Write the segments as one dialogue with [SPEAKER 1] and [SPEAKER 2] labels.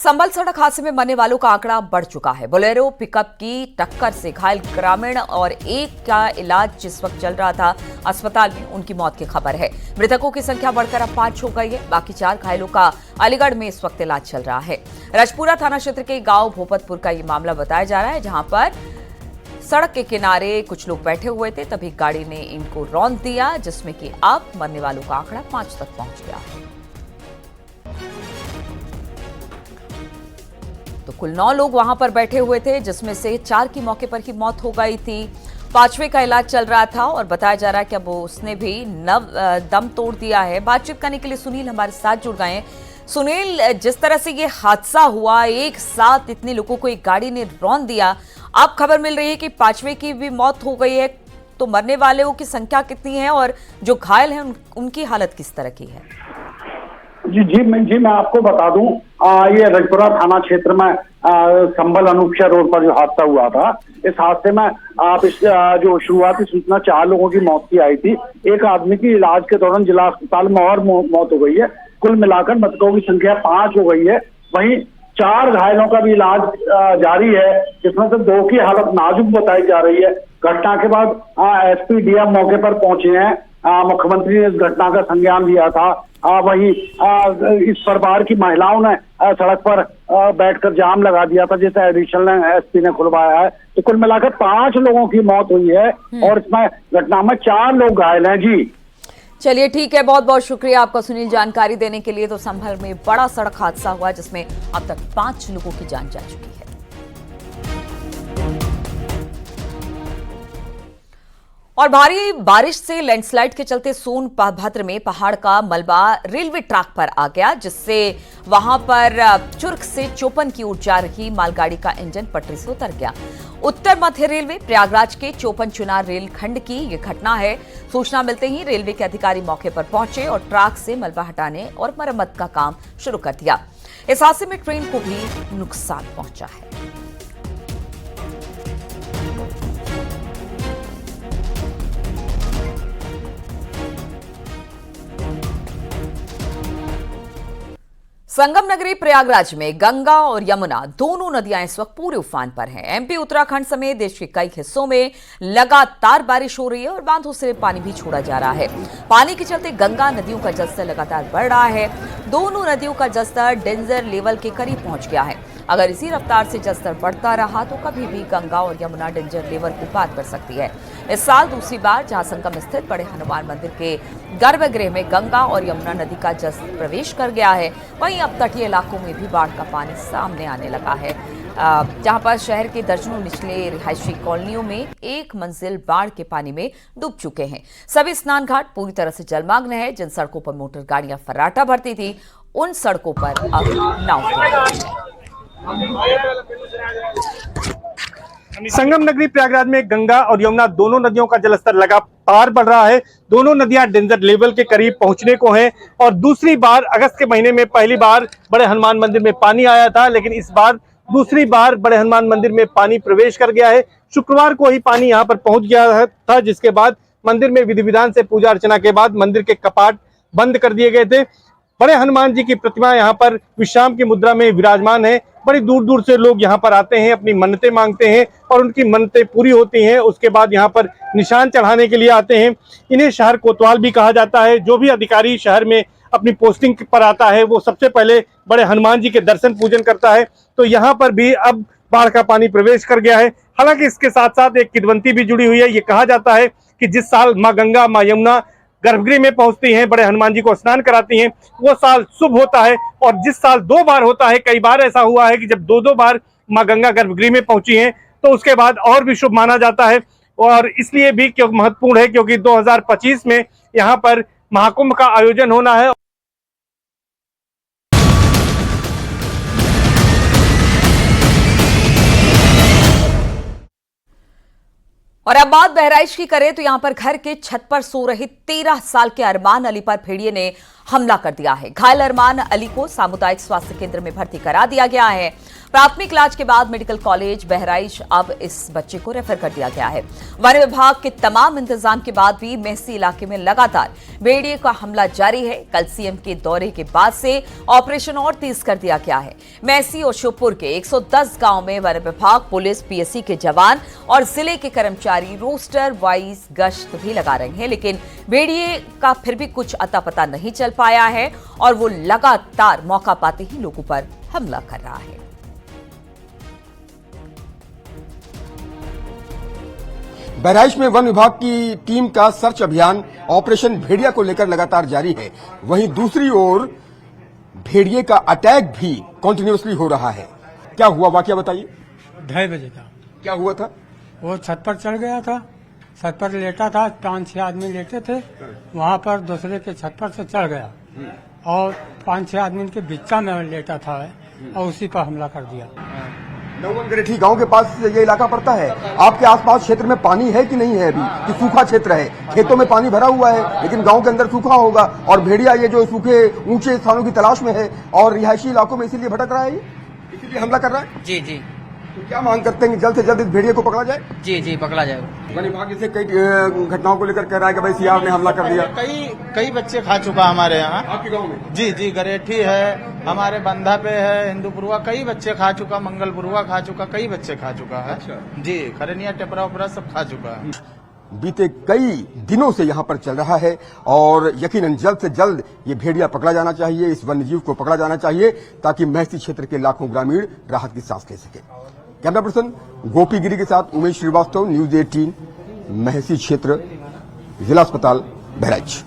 [SPEAKER 1] संभल सड़क हादसे में मरने वालों का आंकड़ा बढ़ चुका है। बोलेरो पिकअप की टक्कर से घायल ग्रामीण और एक का इलाज जिस वक्त चल रहा था अस्पताल में, उनकी मौत की खबर है। मृतकों की संख्या बढ़कर अब 5 हो गई है। बाकी 4 घायलों का अलीगढ़ में इस वक्त इलाज चल रहा है। राजपुरा थाना क्षेत्र के गांव भोपतपुर का ये मामला बताया जा रहा है, जहां पर सड़क के किनारे कुछ लोग बैठे हुए थे, तभी गाड़ी ने इनको रौंद दिया, जिसमें कि अब मरने वालों का आंकड़ा 5 तक पहुंच गया है। तो कुल 9 लोग वहां पर बैठे हुए थे, जिसमें से 4 की मौके पर ही मौत हो गई थी। 5वें का इलाज चल रहा था और बताया जा रहा है कि अब उसने भी दम तोड़ दिया है। बातचीत करने के लिए सुनील हमारे साथ जुड़ गए हैं। सुनील, जिस तरह से ये हादसा हुआ, एक साथ इतने लोगों को एक गाड़ी ने रौंद दिया, अब खबर मिल रही है कि 5वें की भी मौत हो गई है। तो मरने वालों की संख्या कितनी है और जो घायल हैं उनकी हालत किस तरह की है?
[SPEAKER 2] जी मैं आपको बता दूं, ये राजपुरा थाना क्षेत्र में संभल अनूपशा रोड पर जो हादसा हुआ था, इस हादसे में आप इस जो शुरुआती सूचना 4 लोगों की मौत की आई थी। एक आदमी की इलाज के दौरान जिला अस्पताल में और मौत हो गई है। कुल मिलाकर मृतकों की संख्या 5 हो गई है। वहीं 4 घायलों का भी इलाज जारी है, जिसमें से 2 की हालत नाजुक बताई जा रही है। घटना के बाद एसपी डीएम मौके पर पहुंचे हैं। मुख्यमंत्री ने इस घटना का संज्ञान लिया था। वहीं इस परिवार की महिलाओं ने सड़क पर बैठकर जाम लगा दिया था, जिसे एडिशनल एसपी ने खुलवाया है। तो कुल मिलाकर 5 लोगों की मौत हुई है और इसमें घटना में 4 लोग घायल हैं। जी
[SPEAKER 1] चलिए, ठीक है, बहुत बहुत शुक्रिया आपका सुनील जानकारी देने के लिए। तो संभल में बड़ा सड़क हादसा हुआ, जिसमें अब तक 5 लोगों की जान जा चुकी है। और भारी बारिश से लैंडस्लाइड के चलते सोनभद्र में पहाड़ का मलबा रेलवे ट्रैक पर आ गया, जिससे वहां पर चुर्क से चोपन की ओर जा रही मालगाड़ी का इंजन पटरी से उतर गया। उत्तर मध्य रेलवे प्रयागराज के चोपन चुनार रेलखंड की यह घटना है। सूचना मिलते ही रेलवे के अधिकारी मौके पर पहुंचे और ट्रैक से मलबा हटाने और मरम्मत का काम शुरू कर दिया। इस हादसे में ट्रेन को भी नुकसान पहुंचा है। संगम नगरी प्रयागराज में गंगा और यमुना दोनों नदियां इस वक्त पूरे उफान पर हैं। एमपी, उत्तराखंड समेत देश के कई हिस्सों में लगातार बारिश हो रही है और बांधों से पानी भी छोड़ा जा रहा है। पानी के चलते गंगा नदियों का जलस्तर लगातार बढ़ रहा है। दोनों नदियों का जलस्तर डेंजर लेवल के करीब पहुंच गया है। अगर इसी रफ्तार से जलस्तर बढ़ता रहा तो कभी भी गंगा और यमुना डेंजर लेवल को पार कर सकती है। इस साल दूसरी बार जहां संगम स्थित बड़े हनुमान मंदिर के गर्भगृह में गंगा और यमुना नदी का जलस्तर प्रवेश कर गया है, वहीं अब तटीय इलाकों में भी बाढ़ का पानी सामने आने लगा है, जहां पर शहर के दर्जनों निचले रिहायशी कॉलोनियों में 1 मंजिल बाढ़ के पानी में डूब चुके हैं। सभी स्नान घाट पूरी तरह से जलमग्न है। जिन सड़कों पर मोटर गाड़ियां फर्राटा भरती थी, उन सड़कों पर अब नाव।
[SPEAKER 3] संगम नगरी प्रयागराज में गंगा और यमुना दोनों नदियों का जलस्तर लगातार बढ़ रहा है। दोनों नदियां डेंजर लेवल के करीब पहुंचने को हैं और दूसरी बार अगस्त के महीने में पहली बार बड़े हनुमान मंदिर में पानी आया था, लेकिन इस बार दूसरी बार बड़े हनुमान मंदिर में पानी प्रवेश कर गया है। शुक्रवार को ही पानी यहां पर पहुंच गया था, जिसके बाद मंदिर में विधि विधान से पूजा अर्चना के बाद मंदिर के कपाट बंद कर दिए गए थे। बड़े हनुमान जी की प्रतिमा यहाँ पर विश्राम की मुद्रा में विराजमान है। बड़ी दूर दूर से लोग यहाँ पर आते हैं, अपनी मन्नतें मांगते हैं और उनकी मन्नतें पूरी होती हैं। उसके बाद यहाँ पर निशान चढ़ाने के लिए आते हैं। इन्हें शहर कोतवाल भी कहा जाता है। जो भी अधिकारी शहर में अपनी पोस्टिंग पर आता है, वो सबसे पहले बड़े हनुमान जी के दर्शन पूजन करता है। तो यहाँ पर भी अब बाढ़ का पानी प्रवेश कर गया है। हालांकि इसके साथ साथ एक किंवदंती भी जुड़ी हुई है। ये कहा जाता है कि जिस साल माँ गंगा, माँ यमुना गर्भगृह में पहुंचती हैं, बड़े हनुमान जी को स्नान कराती हैं, वो साल शुभ होता है। और जिस साल 2 बार होता है, कई बार ऐसा हुआ है कि जब 2-2 बार माँ गंगा गर्भगृह में पहुंची हैं, तो उसके बाद और भी शुभ माना जाता है। और इसलिए भी क्योंकि महत्वपूर्ण है, क्योंकि 2025 में यहाँ पर महाकुंभ का आयोजन होना है।
[SPEAKER 1] और अब बात बहराइच की करें तो यहां पर घर के छत पर सो रहे 13 साल के अरमान अली पर भेड़िए ने हमला कर दिया है। घायल अरमान अली को सामुदायिक स्वास्थ्य केंद्र में भर्ती करा दिया गया है। प्राथमिक इलाज के बाद मेडिकल कॉलेज बहराइच अब इस बच्चे को रेफर कर दिया गया है। वन विभाग के तमाम इंतजाम के बाद भी मेहसी इलाके में लगातार भेड़िए का हमला जारी है। कल सीएम के दौरे के बाद से ऑपरेशन और तेज कर दिया गया है। मेहसी और श्योपुर के 110 गांव में वन विभाग, पुलिस, पीएससी के जवान और जिले के कर्मचारी रोस्टर वाइज गश्त भी लगा रहे हैं, लेकिन भेड़िए का फिर भी कुछ अता पता नहीं चल पाया है और वो लगातार मौका पाते ही लोगों पर हमला कर रहा है।
[SPEAKER 4] बहराइच में वन विभाग की टीम का सर्च अभियान ऑपरेशन भेड़िया को लेकर लगातार जारी है। वहीं दूसरी ओर भेड़िए का अटैक भी कंटिन्यूअसली हो रहा है। क्या हुआ, वाकया बताइए।
[SPEAKER 5] 2:30 बजे था।
[SPEAKER 4] क्या हुआ था?
[SPEAKER 5] वो छत पर चढ़ गया था, छत पर लेटा था, 5-6 आदमी लेटे थे, वहाँ पर दूसरे के छत पर से चढ़ गया और 5-6 आदमी के बिच्चा में लेटा था और उसी पर हमला कर दिया।
[SPEAKER 4] नौवनगरेठी गांव के पास ये इलाका पड़ता है। आपके आसपास क्षेत्र में पानी है कि नहीं है अभी, कि सूखा क्षेत्र है? खेतों में पानी भरा हुआ है लेकिन गांव के अंदर सूखा होगा और भेड़िया ये जो सूखे ऊंचे स्थानों की तलाश में है और रिहायशी इलाकों में इसीलिए भटक रहा है, इसीलिए हमला कर रहा है।
[SPEAKER 6] जी जी।
[SPEAKER 4] तो क्या मांग करते हैं कि जल्द से जल्द इस भेड़िए को पकड़ा जाए?
[SPEAKER 6] जी जी, पकड़ा जाए।
[SPEAKER 4] वन विभाग इसे कई घटनाओं को लेकर कह रहा है कि भाई सीआर ने हमला कर दिया।
[SPEAKER 7] कई बच्चे खा चुका हमारे यहाँ।
[SPEAKER 4] आपके गाँव में?
[SPEAKER 7] जी जी, गरेठी है, हमारे बंधा पे है, हिंदूपुरवा, कई बच्चे खा चुका, मंगलपुरवा खा चुका, कई बच्चे खा चुका है।
[SPEAKER 4] अच्छा।
[SPEAKER 7] जी, खरनिया टेपरा उपरा सब खा चुका है।
[SPEAKER 4] बीते कई दिनों से यहाँ पर चल रहा है और यकीनन जल्द से जल्द ये भेड़िया पकड़ा जाना चाहिए, इस वन्यजीव को पकड़ा जाना चाहिए ताकि मेहसी क्षेत्र के लाखों ग्रामीण राहत की सांस ले सके। कैमरा पर्सन गोपी गिरी के साथ उमेश श्रीवास्तव, न्यूज 18, मेहसी क्षेत्र, जिला अस्पताल बहराइच।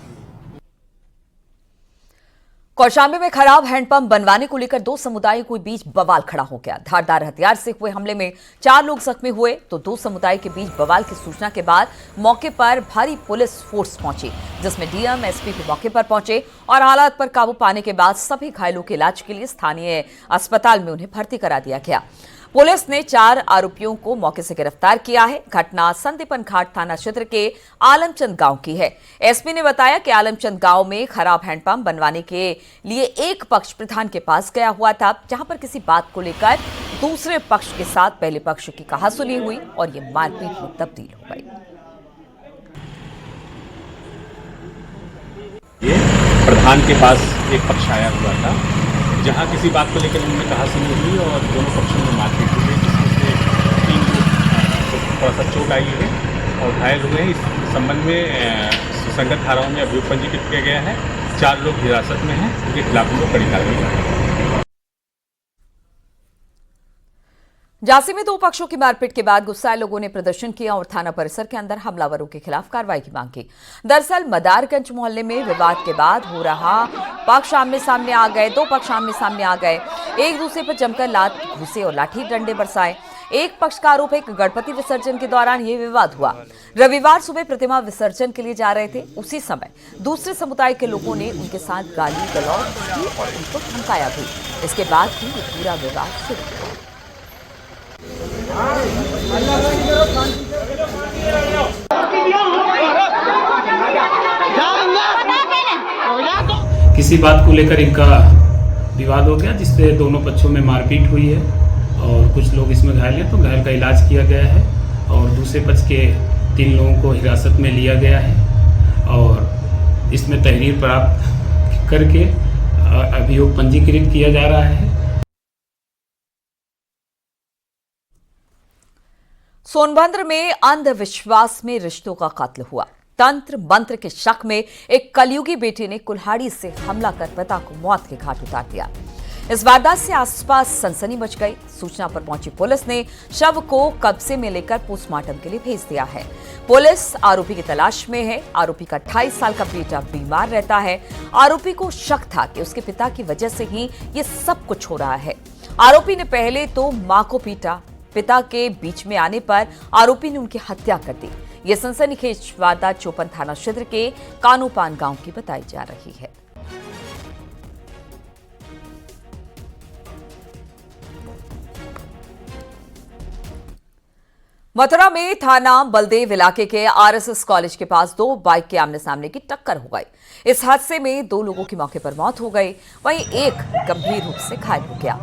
[SPEAKER 1] कौशाम्बी में खराब हैंडपंप बनवाने को लेकर दो समुदायों के बीच बवाल खड़ा हो गया। धारदार हथियार से हुए हमले में 4 लोग जख्मी हुए तो 2 समुदाय के बीच बवाल की सूचना के बाद मौके पर भारी पुलिस फोर्स पहुंची, जिसमें डीएम, एसपी भी मौके पर पहुंचे और हालात पर काबू पाने के बाद सभी घायलों के इलाज के लिए स्थानीय अस्पताल में उन्हें भर्ती करा दिया गया। पुलिस ने 4 आरोपियों को मौके से गिरफ्तार किया है। घटना संदीपन घाट थाना क्षेत्र के आलमचंद गांव की है। एसपी ने बताया कि आलमचंद गांव में खराब हैंडपंप बनवाने के लिए एक पक्ष प्रधान के पास गया हुआ था, जहां पर किसी बात को लेकर दूसरे पक्ष के साथ पहले पक्ष की कहासुनी हुई और ये मारपीट में तब्दील हो गई।
[SPEAKER 8] ये प्रधान के पास एक पक्ष आया हुआ था, जहां किसी बात को लेकर उन्होंने कहासुनी हुई और दोनों पक्षों में मारपीट हुई, जिसमें से 3 लोग थोड़ा सा चोट आई है और घायल हुए हैं। इस संबंध में सुसंगत धाराओं में अभियोग पंजीकृत किया गया है। 4 लोग हिरासत में हैं, उनके खिलाफ लोग कड़ी कार्रवाई कर रहे हैं।
[SPEAKER 1] झांसी में 2 पक्षों की मारपीट के बाद गुस्साए लोगों ने प्रदर्शन किया और थाना परिसर के अंदर हमलावरों के खिलाफ कार्रवाई की मांग की। दरअसल मदारगंज मोहल्ले में विवाद के बाद हो रहा पक्ष आमने सामने आ गए, 2 पक्ष आमने सामने आ गए, एक दूसरे पर जमकर लात घुसे और लाठी डंडे बरसाए। एक पक्ष का आरोप है कि गणपति विसर्जन के दौरान यह विवाद हुआ। रविवार सुबह प्रतिमा विसर्जन के लिए जा रहे थे, उसी समय दूसरे समुदाय के लोगों ने उनके साथ गाली गलौज की और उनको धमकाया भी। इसके बाद ही ये पूरा विवाद शुरू हुआ।
[SPEAKER 9] किसी बात को लेकर इनका विवाद हो गया, जिससे दोनों पक्षों में मारपीट हुई है और कुछ लोग इसमें घायल हैं, तो घायल का इलाज किया गया है और दूसरे पक्ष के 3 लोगों को हिरासत में लिया गया है और इसमें तहरीर प्राप्त करके अभियोग पंजीकृत किया जा रहा है।
[SPEAKER 1] सोनभद्र में अंधविश्वास में रिश्तों का कत्ल हुआ। तंत्र मंत्र के शक में एक कलयुगी बेटे ने कुल्हाड़ी से हमला कर पिता को मौत के घाट उतार दिया। इस वारदात से आसपास सनसनी मच गई। सूचना पर पहुंची पुलिस ने शव को कब्जे में लेकर पोस्टमार्टम के लिए भेज दिया है। पुलिस आरोपी की तलाश में है। आरोपी का 28 साल का बेटा बीमार रहता है। आरोपी को शक था कि उसके पिता की वजह से ही ये सब कुछ हो रहा है। आरोपी ने पहले तो मां को पीटा। पिता के बीच में आने पर आरोपी ने उनकी हत्या कर दी। यह सनसनीखेज वारदात चोपन थाना क्षेत्र के कानूपान गांव की बताई जा रही है। मथुरा में थाना बलदेव इलाके के आरएसएस कॉलेज के पास 2 बाइक के आमने सामने की टक्कर हो गई। इस हादसे में 2 लोगों की मौके पर मौत हो गई, वहीं एक गंभीर रूप से घायल हो गया।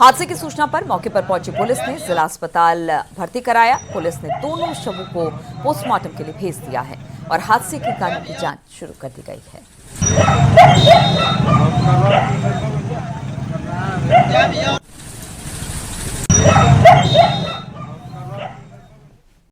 [SPEAKER 1] हादसे की सूचना पर मौके पर पहुंची पुलिस ने जिला अस्पताल भर्ती कराया। पुलिस ने दोनों शवों को पोस्टमार्टम के लिए भेज दिया है और हादसे के कारणों की जांच शुरू कर दी गई है।